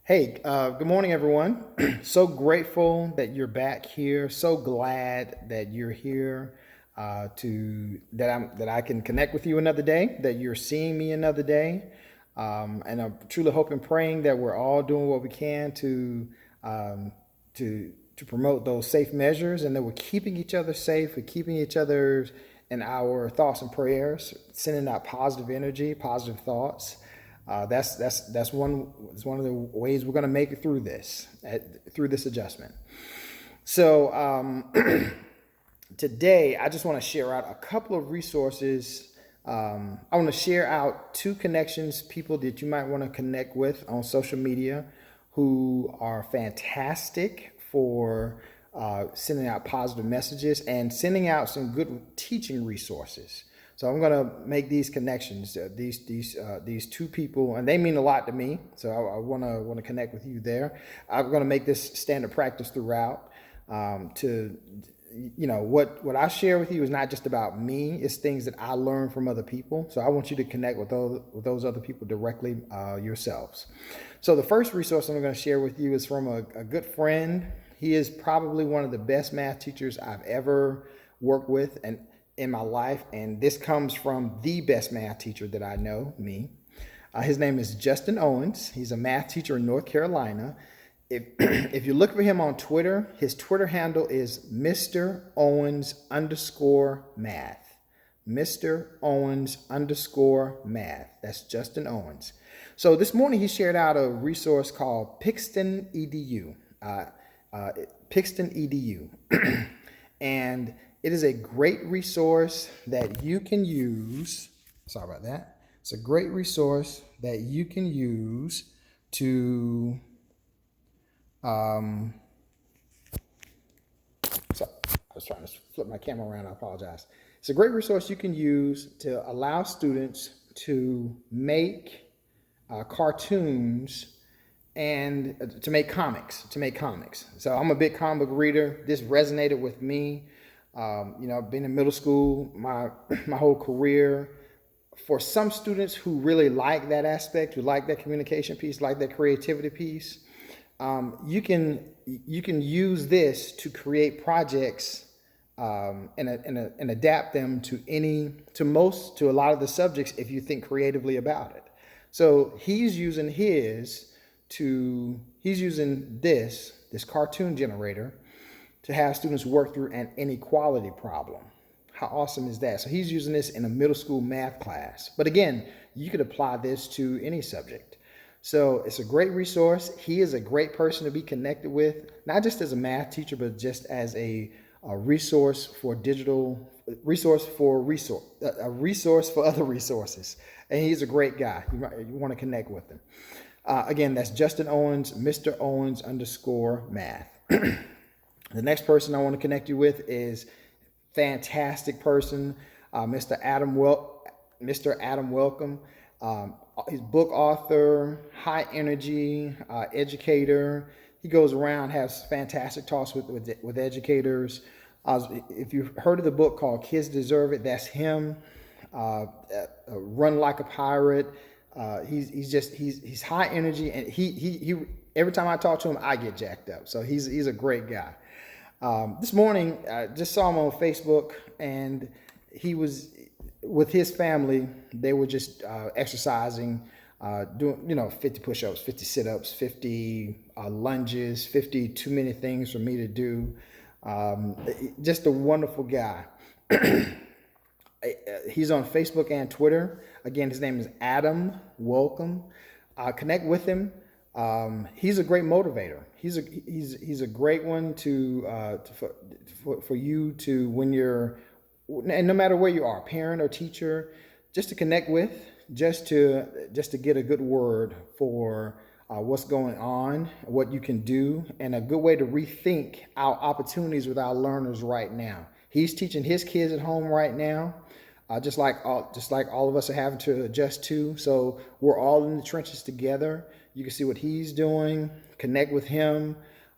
Hey, good morning, everyone. So grateful that you're back here. So glad that you're here to that I can connect with you another day. That you're seeing me another day, and I'm truly hoping, praying that we're all doing what we can um, to promote those safe measures, and that we're keeping each other safe. We're keeping each other in our thoughts and prayers, sending out positive energy, positive thoughts. That's one of the ways we're going to make it through through this adjustment. So today, I just want to share out a couple of resources. I want to share out two connections, people that you might want to connect with on social media, who are fantastic for sending out positive messages and sending out some good teaching resources. So I'm going to make these connections. These two people, and they mean a lot to me. So I want to connect with you there. I'm going to make this standard practice throughout. To what I share with you is not just about me. It's things that I learn from other people. So I want you to connect with those other people directly yourselves. So the first resource I'm going to share with you is from a good friend. He is probably one of the best math teachers I've ever worked with and in my life, and this comes from the best math teacher that I know, me. His name is Justin Owens. He's a math teacher in North Carolina. If you look for him on Twitter, his Twitter handle is Mr. Owens _math. Mr. Owens _math. That's Justin Owens. So this morning he shared out a resource called Pixton EDU. Pixton EDU. And it is a great resource that you can use. Sorry about that. It's a great resource that you can use to so I was trying to flip my camera around. I apologize. It's a great resource you can use to allow students to make cartoons and to make comics. So I'm a big comic book reader. This resonated with me. I've been in middle school my whole career. For some students who really like that aspect, who like that communication piece, like that creativity piece, you can use this to create projects and adapt them to a lot of the subjects if you think creatively about it. So he's using this cartoon generator to have students work through an inequality problem. How awesome is that? So he's using this in a middle school math class. But again, you could apply this to any subject. So it's a great resource. He is a great person to be connected with, not just as a math teacher, but just as a resource for a resource for other resources. And he's a great guy. You want to connect with him. Again, that's Justin Owens, Mr. Owens _math. The next person I want to connect you with is fantastic person, Mr. Adam Welcome. He's book author, high energy educator. He goes around, has fantastic talks with educators. If you've heard of the book called Kids Deserve It, that's him. Run Like a Pirate. He's high energy, and he every time I talk to him, I get jacked up. So he's a great guy. This morning, I just saw him on Facebook, and he was with his family. They were just exercising, doing 50 push-ups, 50 sit-ups, 50 lunges, 50 too many things for me to do. Just a wonderful guy. He's on Facebook and Twitter. Again, his name is Adam Welcome. Connect with him. He's a great motivator. He's a great one for you to, when you're, and no matter where you are, parent or teacher, just to connect with, just to get a good word for what's going on, what you can do, and a good way to rethink our opportunities with our learners right now. He's teaching his kids at home right now. Just like all of us are having to adjust to. So we're all in the trenches together. You can see what he's doing, connect with him,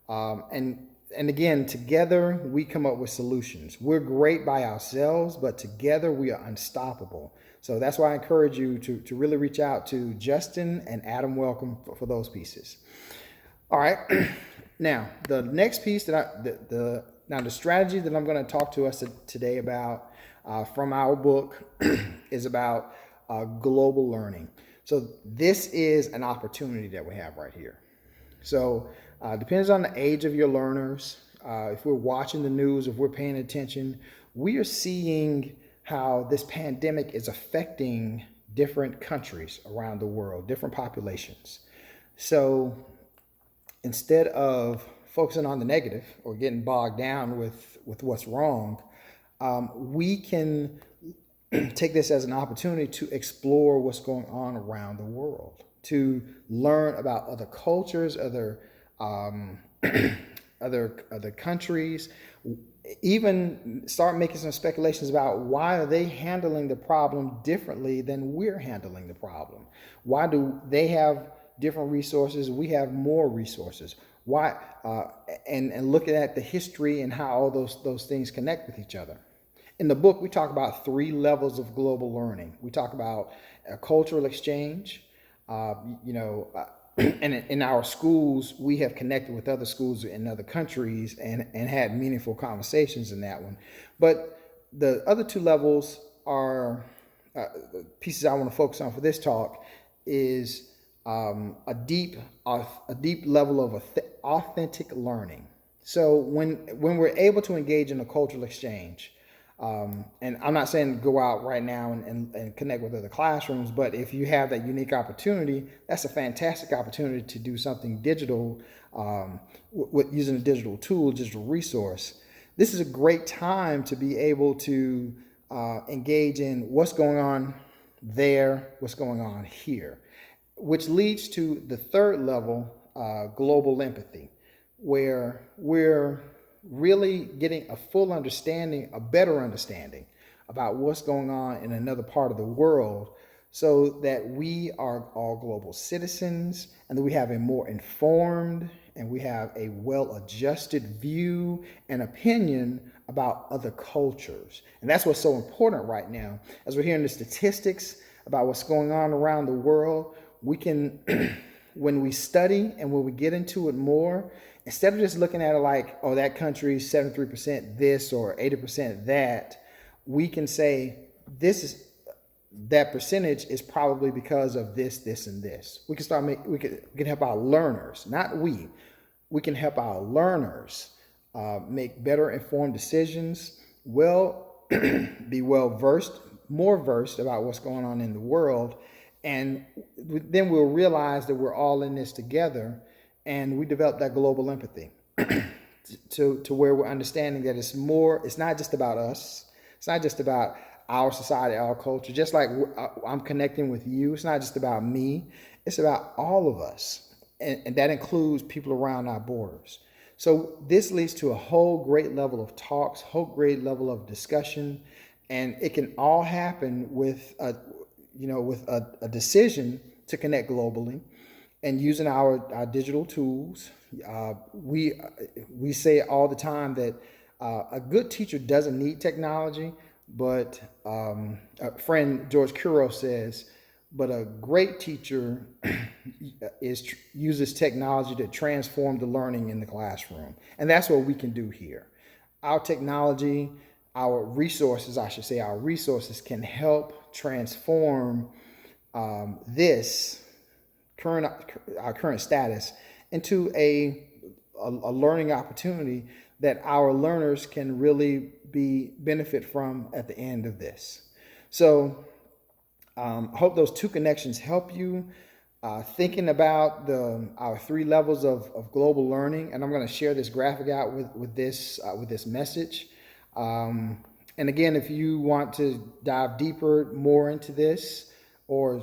and and again, together we come up with solutions. We're great by ourselves, but together we are unstoppable. So that's why I encourage you to really reach out to Justin and Adam Welcome for those pieces. All right. Now, the next piece that the strategy that I'm going to talk to us today about from our book is about global learning. So this is an opportunity that we have right here. So depends on the age of your learners. If we're watching the news, if we're paying attention, we are seeing how this pandemic is affecting different countries around the world, different populations. So instead of focusing on the negative or getting bogged down with what's wrong, we can take this as an opportunity to explore what's going on around the world, to learn about other cultures, other countries, even start making some speculations about why are they handling the problem differently than we're handling the problem. Why do they have different resources? We have more resources. Why? And looking at the history and how all those things connect with each other. In the book, we talk about 3 levels of global learning. We talk about a cultural exchange. And in our schools, we have connected with other schools in other countries and had meaningful conversations in that one. But the other 2 levels are pieces I want to focus on for this talk is a deep level of authentic learning. So when we're able to engage in a cultural exchange, and I'm not saying go out right now and connect with other classrooms, but if you have that unique opportunity, that's a fantastic opportunity to do something digital with using a digital tool, digital resource. This is a great time to be able to engage in what's going on there, what's going on here, which leads to the 3rd level, global empathy, where we're really getting a full understanding, a better understanding about what's going on in another part of the world, so that we are all global citizens and that we have a more informed and we have a well-adjusted view and opinion about other cultures. And that's what's so important right now. As we're hearing the statistics about what's going on around the world, we can, when we study and when we get into it more, instead of just looking at it like, oh, that country's 73% this or 80% that, we can say that percentage is probably because of this, this, and this. We can help our learners, not we. We can help our learners make better informed decisions, be more versed about what's going on in the world, and then we'll realize that we're all in this together. And we develop that global empathy to where we're understanding that it's not just about us. It's not just about our society, our culture. Just like I'm connecting with you, it's not just about me. It's about all of us. And that includes people around our borders. So this leads to a whole great level of talks, whole great level of discussion. And it can all happen with a decision to connect globally. And using our digital tools, we say all the time that a good teacher doesn't need technology, but a friend, George Kuro, says, but a great teacher uses technology to transform the learning in the classroom. And that's what we can do here. Our technology, our resources can help transform our current status into a learning opportunity that our learners can really benefit from at the end of this. So I hope those 2 connections help you thinking about our 3 levels of global learning. And I'm going to share this graphic out with this message. And again, if you want to dive deeper, more into this, or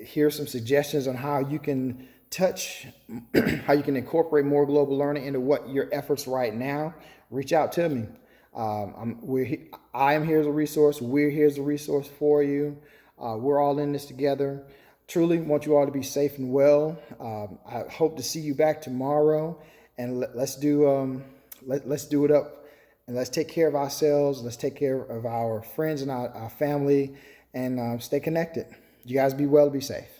hear some suggestions on how you can incorporate more global learning into what your efforts right now, reach out to me. I am here as a resource. We're here as a resource for you. We're all in this together. Truly want you all to be safe and well. I hope to see you back tomorrow, and let's do let's do it up, and let's take care of ourselves. Let's take care of our friends and our family, and stay connected. You guys be well, be safe.